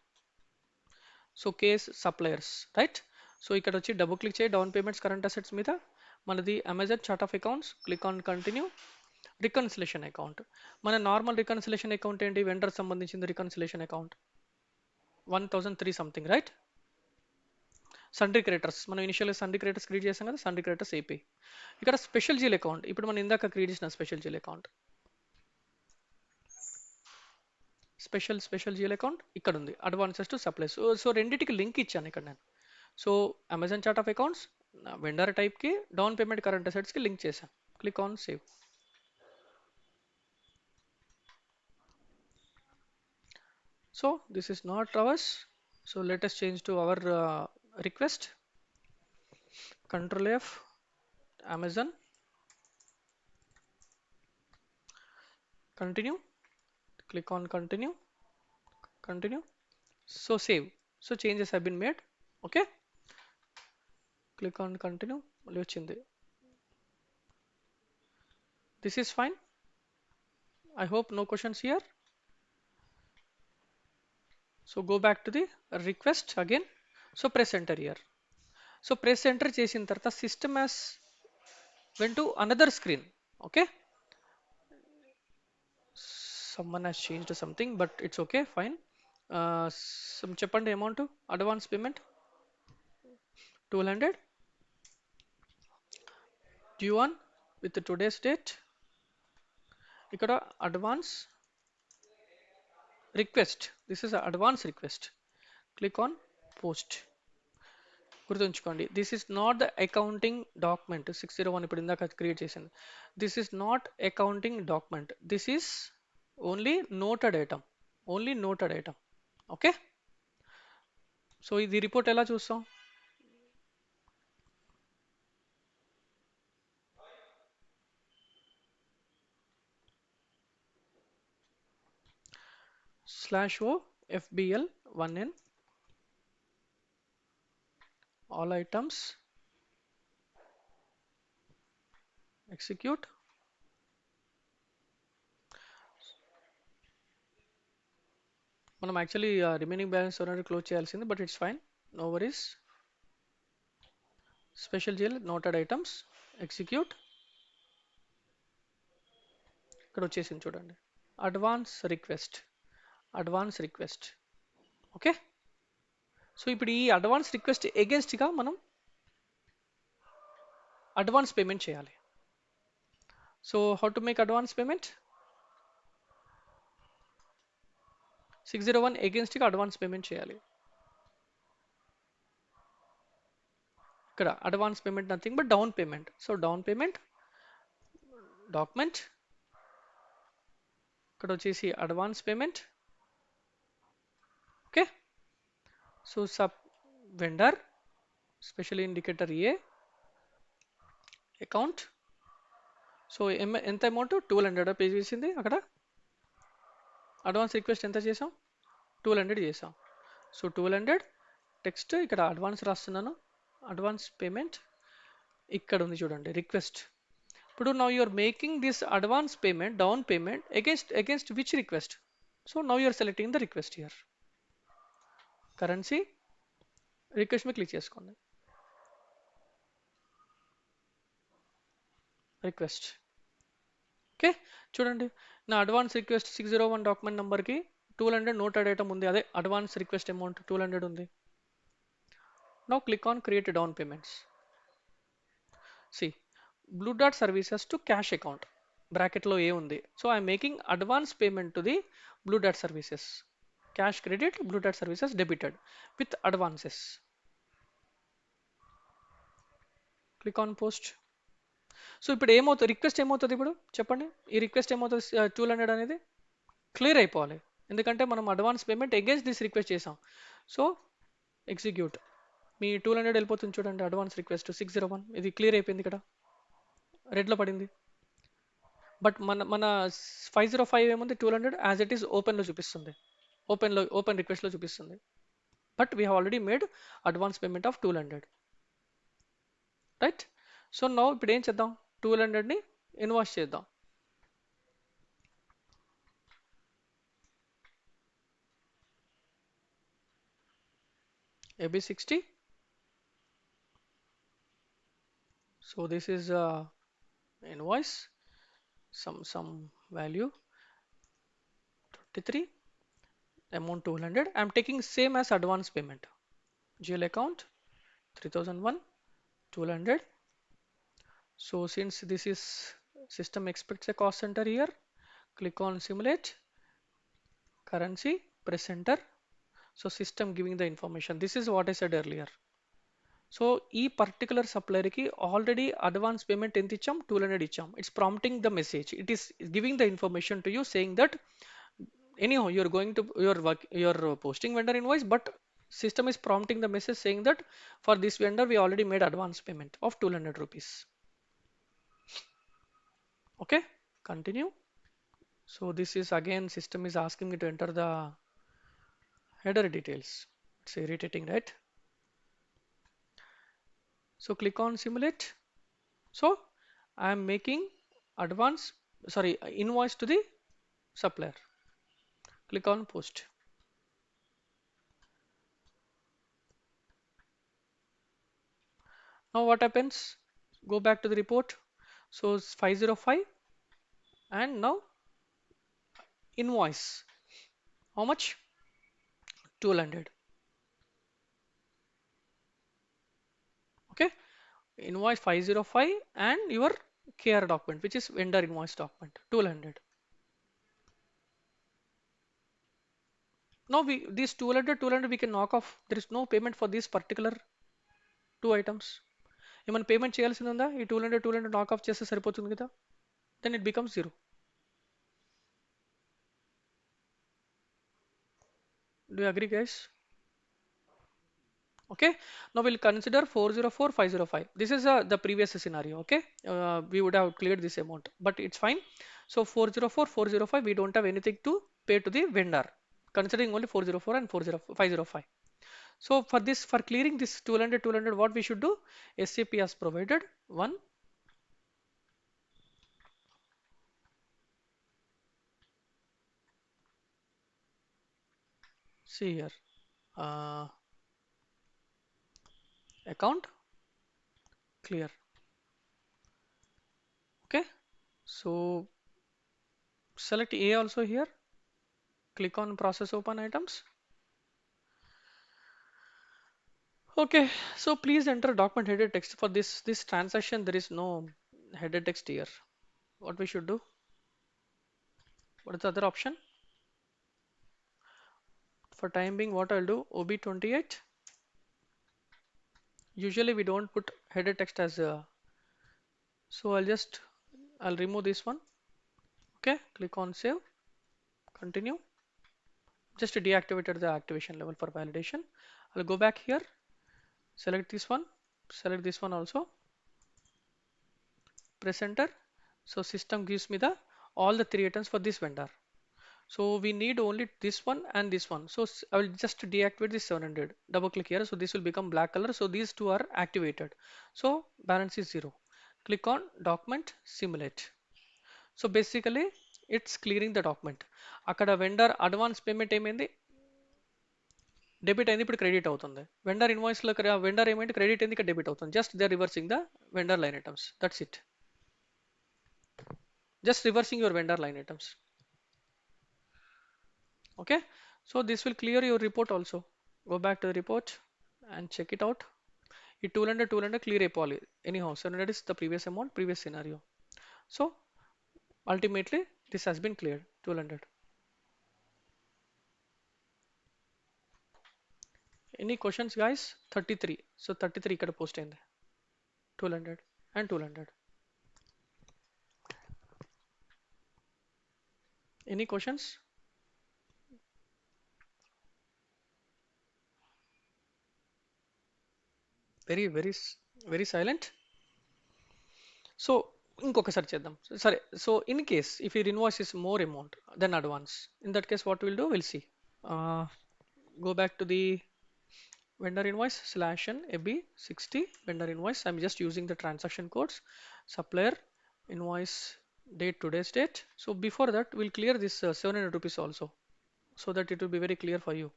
So case suppliers, right? So ఇక్కడ వచ్చి డబుల్ క్లిక్ చేయి డౌన్ పేమెంట్స్ కరెంట్ అసెట్స్ మీద. మనది Amazon chart of accounts. Click on continue. Reconciliation account, మన నార్మల్ రికన్సిలేషన్ అకౌంట్ ఏంటి? వెండర్ సంబంధించింది reconciliation account 1003 something, right? Sundry creditors, మనం ఇనిషియల్ సండ్రీ క్రియేటర్స్ క్రియేట్ చేసాం కదా, సండ్రీ క్రియేటర్స్ ఏపీ. ఇక్కడ స్పెషల్ జీల్ అకౌంట్, ఇప్పుడు మనం ఇందాక క్రియేట్ చేసిన special GL account. Special GL account ఇక్కడ ఉంది, అడ్వాన్సెస్ టు సప్లైస్. సో రెండింటికి లింక్ ఇచ్చాను ఇక్కడ నేను. So Amazon chart of accounts vendor type కి, డౌన్ పేమెంట్ కరెంట్ అసెట్స్ కి లింక్ చేశాను. Click on save. So this is not hours. So let us change to our request. Control F, Amazon, continue. Click on continue. So save. So changes have been made. Okay, click on continue. మళ్ళీ వచ్చింది. This is fine. I hope no questions here. So go back to the request again. So press enter here. So press enter చేసిన తర్వాత system has went to another screen. Okay, someone has changed something but it's okay, fine. Some చెప్పండి amount. Advance payment 1200 due on with today's date. ఇక్కడ advance request, this is advance request. Click on post. గుర్తుంచుకోండి, this is not the accounting document 601 ఇప్పుడు ఇందాక create చేసింది. This is not accounting document, this is only noted item. Okay. So ఇది report ఎలా చూస్తాం? /o FBL 1N all items execute. మనం actually remaining balance అనేది close చేయాల్సింది, but it's fine, no worries. Special GL noted items execute. ఇక్కడ వచ్చేసింది చూడండి, advance request, advance request. Okay. So ఇప్పుడు ఈ అడ్వాన్స్ రిక్వెస్ట్ ఎగెన్స్ట్గా మనం అడ్వాన్స్ పేమెంట్ చేయాలి. So how to make advance payment? 601 ఎగెన్స్ట్గా అడ్వాన్స్ పేమెంట్ చేయాలి. ఇక్కడ advance payment nothing but down payment. So down payment document, ఇక్కడ వచ్చేసి advance payment. Okay. So sub vendor special indicator A account. So ఎంత amount? 1200 pay చేసింది. అక్కడ advance request ఎంత చేసాం? 1200 చేసాం. సో 1200 టెక్స్ట్, ఇక్కడ అడ్వాన్స్ రాస్తున్నాను, అడ్వాన్స్ పేమెంట్. ఇక్కడ ఉంది చూడండి రిక్వెస్ట్. ఇప్పుడు now you are making this advance payment, down payment against which request? So now you are selecting the request here. Currency request మీద క్లిక్ చేసుకోండి, రిక్వెస్ట్. ఓకే. చూడండి, నా అడ్వాన్స్ రిక్వెస్ట్ 601 డాక్యుమెంట్ నెంబర్కి 200 noted item ఉంది, అదే advance request amount 200 ఉంది. Now click on create down payments. See blue dot services to cash account, బ్రాకెట్లో A ఉంది. So I'm making advance payment to the blue dot services, cash credit blue dot services debited with advances. Click on post. So ఇప్పుడు ఏమవుతుంది, request ఏమవుతుంది ఇప్పుడు చెప్పండి? ఈ request ఏమవుతుంది? 200 అనేది క్లియర్ అయిపోవాలి, ఎందుకంటే మనం advance payment against this request చేసాం. So execute. మీ 200 వెళ్ళిపోతుంది చూడండి, అడ్వాన్స్ రిక్వెస్ట్ 601 ఇది క్లియర్ అయిపోయింది, ఇక్కడ రెడ్లో పడింది. బట్ మన 505 ఏముంది? 200 యాజ్ ఇట్ ఈస్ ఓపెన్లో చూపిస్తుంది, ఓపెన్ రిక్వెస్ట్లో చూపిస్తుంది. But we have already made advance payment of 200, right? So now ఇప్పుడు ఏం చేద్దాం? 200ని ఇన్వాయిస్ చేద్దాం. AB60. So this is invoice, some value 23, amount 200. I'm taking same as advance payment. GL account 3001 200. So since this is system expects a cost center here, click on simulate currency, press enter. So system giving the information. This is what I said earlier. So ఈ particular సప్లయర్కి already advance payment ఎంత ఇచ్చాం? 200 ఇచ్చాం. It's prompting the message, it is giving the information to you saying that anyhow you're going to you're posting vendor invoice, but system is prompting the message saying that for this vendor we already made advance payment of 200 rupees. Okay, continue. So this is again system is asking me to enter the header details. It's irritating, right? So click on simulate. So I am making advance, sorry, invoice to the supplier. Click on post. Now what happens? Go back to the report. So it's 505 and now invoice. How much? 1200. Okay. Invoice 505 and your KR document, which is vendor invoice document, 1200. Now these 200 we can knock off. There is no payment for this particular two items. ఏమైనా payment చేయాల్సింది ఉందా? ఈ 200 knock off చేస్తే సరిపోతుంది కదా, then it becomes 0. Do you agree, guys? Okay, now we'll consider 404 505. This is the previous scenario. Okay, we would have cleared this amount, but it's fine. So 404 405, we don't have anything to pay to the vendor, considering only 404 and 505. So for this, for clearing this 200 what we should do? SAP has provided one. See here, uh, account clear. Okay, so select A also here. Click on process open items. Okay, so please enter document header text for this transaction. There is no header text here. What we should do? What is the other option? For time being, what I'll do? OB28. Usually we don't put header text as a. So I'll remove this one. Okay, click on save. Continue. Just deactivated the activation level for validation. I'll go back here. Select this one. Select this one also. Press enter. So system gives me the all the three items for this vendor. So we need only this one and this one. So I will just deactivate this 700. Double click here. So this will become black color. So these two are activated. So balance is 0. Click on document simulate. So basically it's clearing the document. అక్కడ vendor advance payment ఏమైంది, debit అయింది, ఇప్పుడు credit అవుతుంది. Vendor invoice లో vendor ఏమైంది, credit అయింది, ఇక్కడ debit అవుతుంది. Just they reversing the vendor line items, that's it. Just reversing your vendor line items. Okay, so this will clear your report also. Go back to the report and check it out. ఈ 200 clear అయిపోవాలి. Anyhow 700 is the previous amount, previous scenario. So ultimately this has been cleared. 200. Any questions guys? 33. So 33 ఇక్కడ post అయింది. 200 and 200. Any questions? Very silent. So ఇంకొకసారి చేద్దాం. సరే, so in case if your invoice is more amount then advance, in that case what will do, will see. Go back to the vendor invoice slash n ab60 vendor invoice. I'm just using the transaction codes, supplier invoice date, today's date. So before that we'll clear this 700 rupees also, so that it will be very clear for you.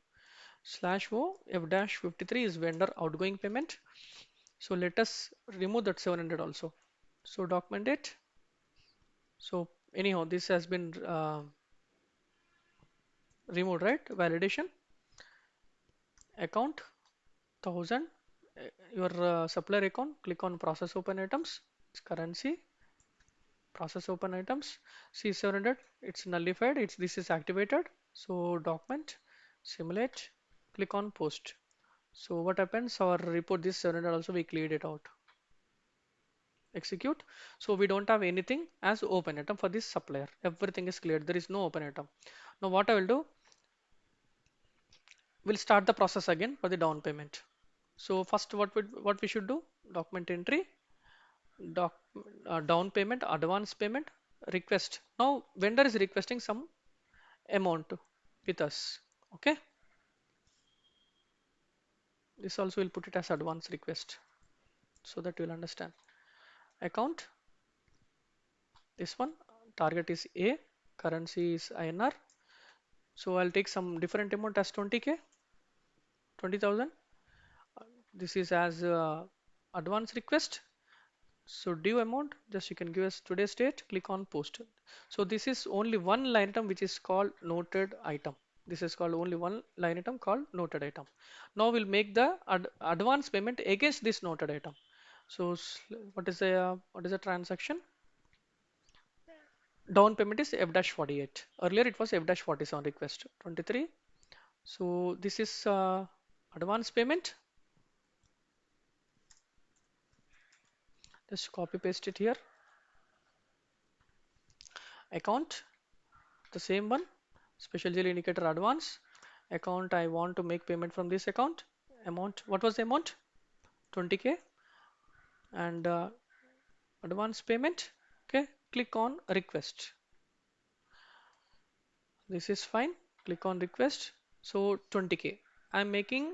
Slash o f-53 is vendor outgoing payment. So let us remove that 700 also. So document it. So anyhow, this has been removed, right? Validation account 1000, your supplier account. Click on process open items. It's currency. Process open items. See 700. It's nullified. This is activated. So document simulate. Click on post. So what happens? Our report this 700 also we cleared it out. Execute. So we don't have anything as open item for this supplier. Everything is cleared. There is no open item. Now what I will do, we'll start the process again for the down payment. So first what we should do, document entry, doc, down payment, advance payment, request. Now vendor is requesting some amount with us. Okay, this also will put it as advance request so that you'll understand. Account, this one, target is A, currency is INR. So I'll take some different amount as 20k, 20,000. This is as advance request. So due amount, just you can give us today's date, click on post. So this is only one line item which is called noted item. This is called only one line item called noted item. Now we'll make the advance payment against this noted item. So what is the transaction? Down payment is F-48. Earlier it was F-47 request 23. So this is advance payment. Just copy paste it here. Account, the same one, special deal indicator advance. account. I want to make payment from this account. Amount, what was the amount? 20K. And advance payment. Okay, click on request. This is fine. Click on request. So 20K. I'm making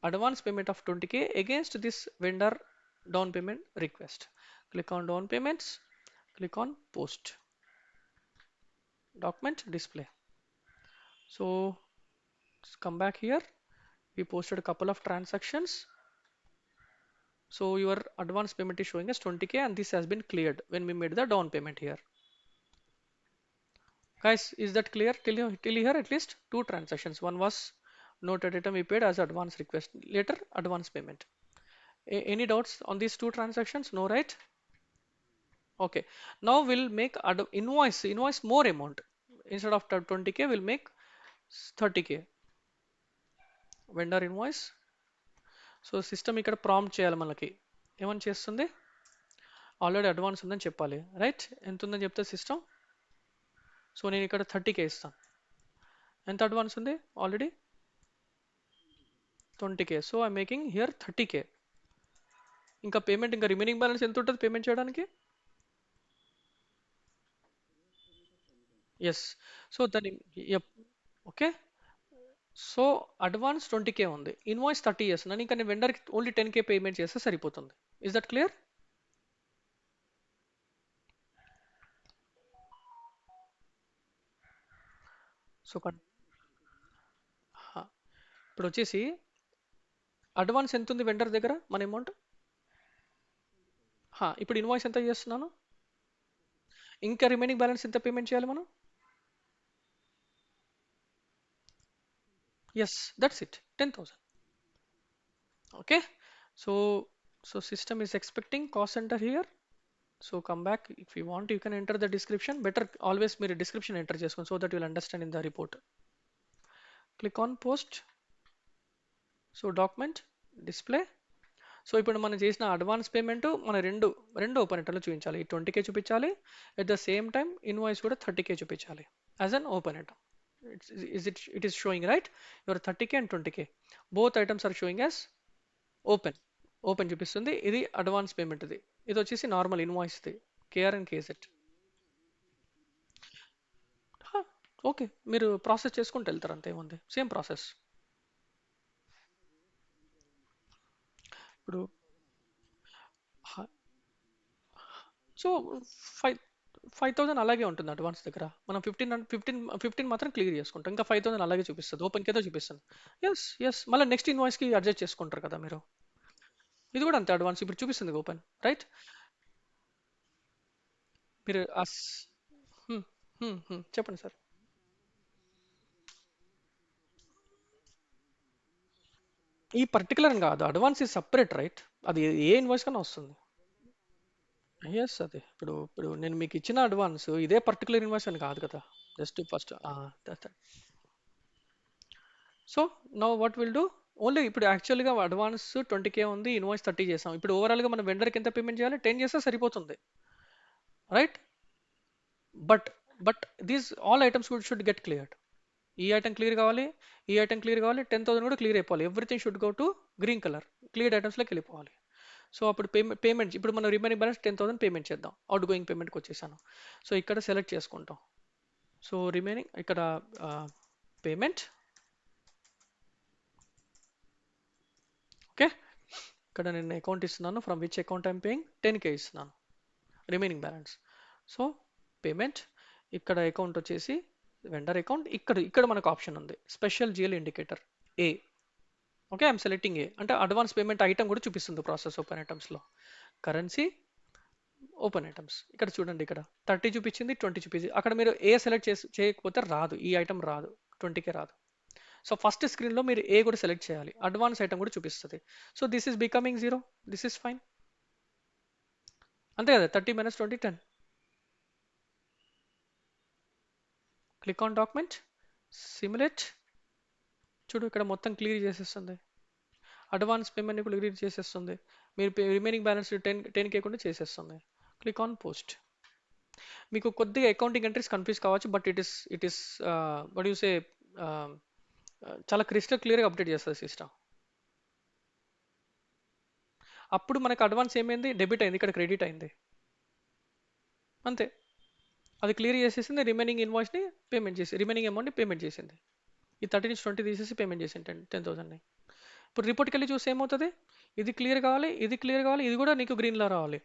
advance payment of 20K against this vendor down payment request. Click on down payments. Click on post. Document display. So come back here. We posted a couple of transactions. So your advance payment is showing as 20K and this has been cleared when we made the down payment here. Guys, is that clear till here? At least two transactions. One was noted item we paid as advance request. Later advance payment. Any doubts on these two transactions? No, right? Okay. Now we'll make invoice more amount. Instead of 20K, we'll make 30K. Vendor invoice. So system ఇక్కడ prompt చేయాలి మనకి ఏమని చేస్తుంది already advance ఉందని చెప్పాలి right ఎంత ఉందని చెప్తే సిస్టమ్ సో నేను ఇక్కడ 30K ఇస్తాను ఎంత అడ్వాన్స్ ఉంది already 20K so I making here 30K ఇంకా పేమెంట్ ఇంకా రిమైనింగ్ బ్యాలెన్స్ ఎంత ఉంటుంది పేమెంట్ చేయడానికి ఎస్ సో దాని ఓకే సో అడ్వాన్స్ 20K ఉంది ఇన్వాయిస్ 30 చేస్తున్నాను ఇంకా నేను వెండర్కి ఓన్లీ 10K పేమెంట్ చేస్తే సరిపోతుంది ఇస్ దట్ క్లియర్ సో ఇప్పుడు వచ్చేసి అడ్వాన్స్ ఎంత ఉంది వెండర్ దగ్గర మన అమౌంట్ ఇప్పుడు ఇన్వాయిస్ ఎంత చేస్తున్నాను ఇంకా రిమైనింగ్ బ్యాలెన్స్ ఎంత పేమెంట్ చేయాలి మనం yes that's it 10,000 okay so system is expecting cost center here so come back if you want you can enter the description better always మీరు description enter చేసుకోండి so that you will understand in the report click on post so document display so ఇప్పుడు మనం చేసిన advance payment మన రెండు open ఐటమ్లో చూపించాలి 20K చూపించాలి at the same time invoice కూడా 30K చూపించాలి as an open item it is showing right your 30K and 20K both items are showing as open చూపిస్తుంది ఇది అడ్వాన్స్ పేమెంట్ ఇది వచ్చేసి normal invoice KR and KZ okay మీరు process చేసుకుంటూ వెళ్తారు అంతే ఏముంది సేమ్ ప్రాసెస్ ఇప్పుడు సో 5,000 అలాగే ఉంటుంది అడ్వాన్స్ దగ్గర మనం 15 మాత్రం క్లియర్ చేసుకుంటాం ఇంకా 5,000 అలాగే చూపిస్తుంది ఓపెన్ కేదో చూపిస్తుంది ఎస్ మళ్ళీ నెక్స్ట్ ఇన్వాయిస్కి అడ్జస్ట్ చేసుకుంటారు కదా మీరు ఇది కూడా అంతే అడ్వాన్స్ ఇప్పుడు చూపిస్తుంది ఓపెన్ రైట్ మీరు చెప్పండి సార్ ఈ పర్టికులర్ కాదు అడ్వాన్స్ ఈ సపరేట్ రైట్ అది ఏ ఇన్వాయిస్ కన్నా వస్తుంది ఎస్ అదే ఇప్పుడు నేను మీకు ఇచ్చిన అడ్వాన్స్ ఇదే పర్టికులర్ ఇన్వాయిస్ అని కాదు కదా just first so now what will do only ఇప్పుడు యాక్చువల్గా అడ్వాన్స్ 20K ఉంది ఇన్వాయిస్ 30 చేసాం ఇప్పుడు ఓవరాల్గా మనం వెండర్కి ఎంత పేమెంట్ చేయాలి 10 చేస్తే సరిపోతుంది right but these all items should get cleared ఈ ఐటమ్ క్లియర్ కావాలి ఈ ఐటమ్ క్లియర్ కావాలి 10,000 కూడా క్లియర్ అయిపోవాలి everything should go to green colour cleared ఐటమ్స్లోకి వెళ్ళిపోవాలి సో అప్పుడు పేమెంట్ ఇప్పుడు మనం రిమైనింగ్ బ్యాలెన్స్ 10,000 పేమెంట్ చేద్దాం అవుట్ గోయింగ్ పేమెంట్కి వచ్చేసాను సో ఇక్కడ సెలెక్ట్ చేసుకుంటాం సో రిమైనింగ్ ఇక్కడ పేమెంట్ ఓకే ఇక్కడ నేను అకౌంట్ ఇస్తున్నాను from which account I'm paying 10K ఇస్తున్నాను రిమైనింగ్ బ్యాలెన్స్ సో పేమెంట్ ఇక్కడ అకౌంట్ వచ్చేసి వెండర్ అకౌంట్ ఇక్కడ మనకు ఆప్షన్ ఉంది special GL indicator A okay I'm selecting A అంటే అడ్వాన్స్ పేమెంట్ ఐటమ్ కూడా చూపిస్తుంది ప్రాసెస్ ఓపెన్ ఐటమ్స్లో కరెన్సీ ఓపెన్ ఐటమ్స్ ఇక్కడ చూడండి ఇక్కడ 30 చూపించింది 20 చూపించింది అక్కడ మీరు ఏ సెలెక్ట్ చేయకపోతే రాదు ఈ ఐటమ్ రాదు 20K రాదు సో ఫస్ట్ స్క్రీన్లో మీరు ఏ కూడా సెలెక్ట్ చేయాలి అడ్వాన్స్ ఐటమ్ కూడా చూపిస్తుంది so this is becoming 0 this is fine అంతే కదా 30 - 20 10 క్లిక్ ఆన్ డాక్యుమెంట్ సిమ్యులేట్ చూడు ఇక్కడ మొత్తం క్లియర్ చేసేస్తుంది అడ్వాన్స్ పేమెంట్ కూడా క్లియర్ చేసేస్తుంది మీరు రిమైనింగ్ బ్యాలెన్స్ 10K కూడా చేసేస్తుంది క్లిక్ ఆన్ పోస్ట్ మీకు కొద్దిగా అకౌంటింగ్ ఎంట్రీస్ కన్ఫ్యూజ్ కావచ్చు but it is what you say చాలా క్రిస్టల్ క్లియర్గా అప్డేట్ చేస్తుంది సిస్టమ్. అప్పుడు మనకు అడ్వాన్స్ ఏమైంది, డెబిట్ అయింది, ఇక్కడ క్రెడిట్ అయింది, అంతే. అది క్లియర్ చేసేసింది, రిమైనింగ్ ఇన్వాయిస్ని పేమెంట్ చేసి రిమైనింగ్ అమౌంట్ని పేమెంట్ చేసింది. ఈ 30 నుంచి 20 తీసేసి పేమెంట్ చేసింది 10,000ని. ఇప్పుడు రిపోర్ట్కి వెళ్ళి చూస్తే ఏమవుతుంది, ఇది క్లియర్ కావాలి, ఇది క్లియర్ కావాలి, ఇది కూడా నీకు గ్రీన్లో రావాలి.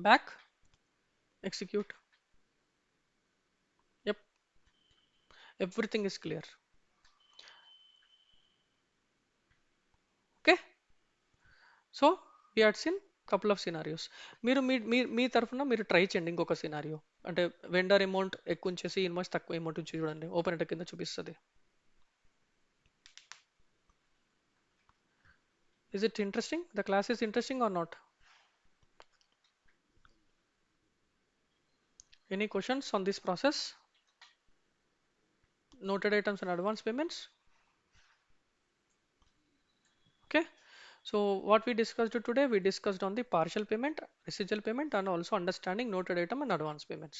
Back execute. Yep, everything is clear. Okay. So we had seen couple of scenarios. మీరు మీ మీ మీ తరఫున మీరు ట్రై చేయండి ఇంకొక సినారియో, అంటే వెండర్ అమౌంట్ ఎక్కువ ఉంచేసి ఇన్వాయిస్ తక్కువ అమౌంట్ ఉంచి చూడండి, ఓపెన్ రేట్ కింద చూపిస్తుంది. Is it interesting? The class is interesting or not? Any questions on this process? Noted items and advance payments. Okay. So what we discussed today, we discussed on the partial payment, residual payment, and also understanding noted item and advance payments.